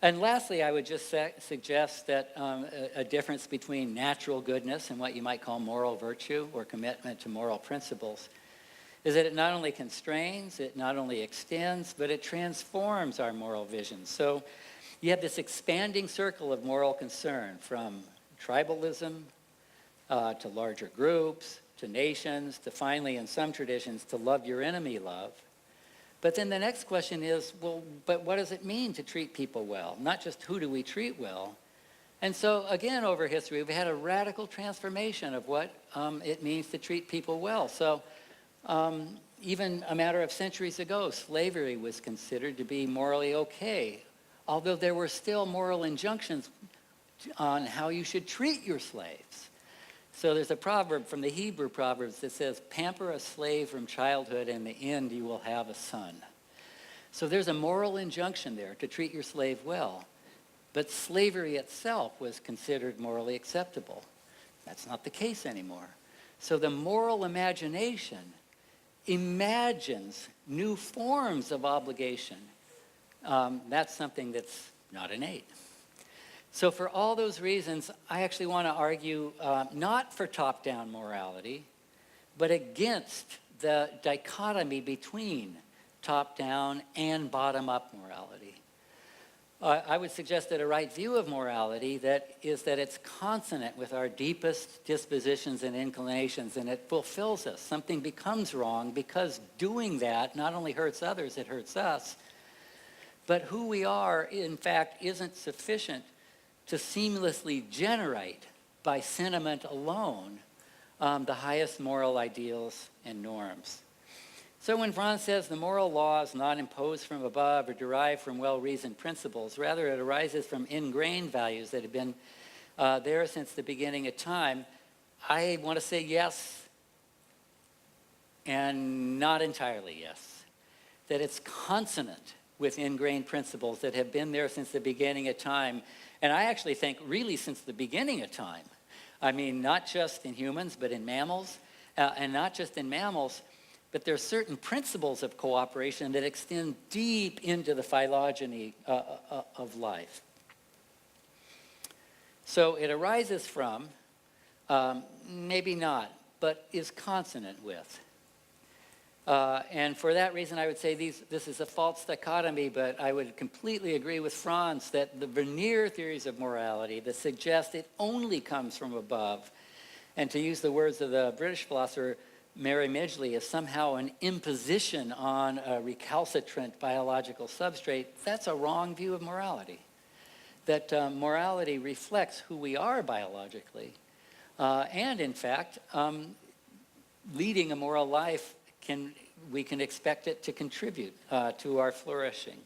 And lastly, I would just suggest that a difference between natural goodness and what you might call moral virtue or commitment to moral principles is that it not only constrains, it not only extends, but it transforms our moral vision. So you have this expanding circle of moral concern from tribalism to larger groups, to nations, to finally, in some traditions, to love your enemy love. But then the next question is, well, but what does it mean to treat people well? Not just who do we treat well. And so, again, over history, we've had a radical transformation of what it means to treat people well. So even a matter of centuries ago, slavery was considered to be morally okay, although there were still moral injunctions on how you should treat your slaves. So there's a proverb from the Hebrew Proverbs that says, pamper a slave from childhood, and in the end you will have a son. So there's a moral injunction there to treat your slave well. But slavery itself was considered morally acceptable. That's not the case anymore. So the moral imagination imagines new forms of obligation. That's something that's not innate. So for all those reasons, I actually want to argue not for top-down morality, but against the dichotomy between top-down and bottom-up morality. I would suggest that a right view of morality is that it's consonant with our deepest dispositions and inclinations, and it fulfills us. Something becomes wrong because doing that not only hurts others, it hurts us. But who we are, in fact, isn't sufficient to seamlessly generate by sentiment alone the highest moral ideals and norms. So when Frans says the moral law is not imposed from above or derived from well-reasoned principles, rather it arises from ingrained values that have been there since the beginning of time, I want to say yes and not entirely yes. That it's consonant with ingrained principles that have been there since the beginning of time. And I actually think really since the beginning of time. I mean, not just in humans, but in mammals. And not just in mammals, but there are certain principles of cooperation that extend deep into the phylogeny of life. So it arises from, maybe not, but is consonant with. And for that reason, I would say this is a false dichotomy, but I would completely agree with Frans that the veneer theories of morality that suggest it only comes from above, and to use the words of the British philosopher Mary Midgley, is somehow an imposition on a recalcitrant biological substrate, that's a wrong view of morality. That morality reflects who we are biologically. And in fact, leading a moral life we can expect it to contribute to our flourishing.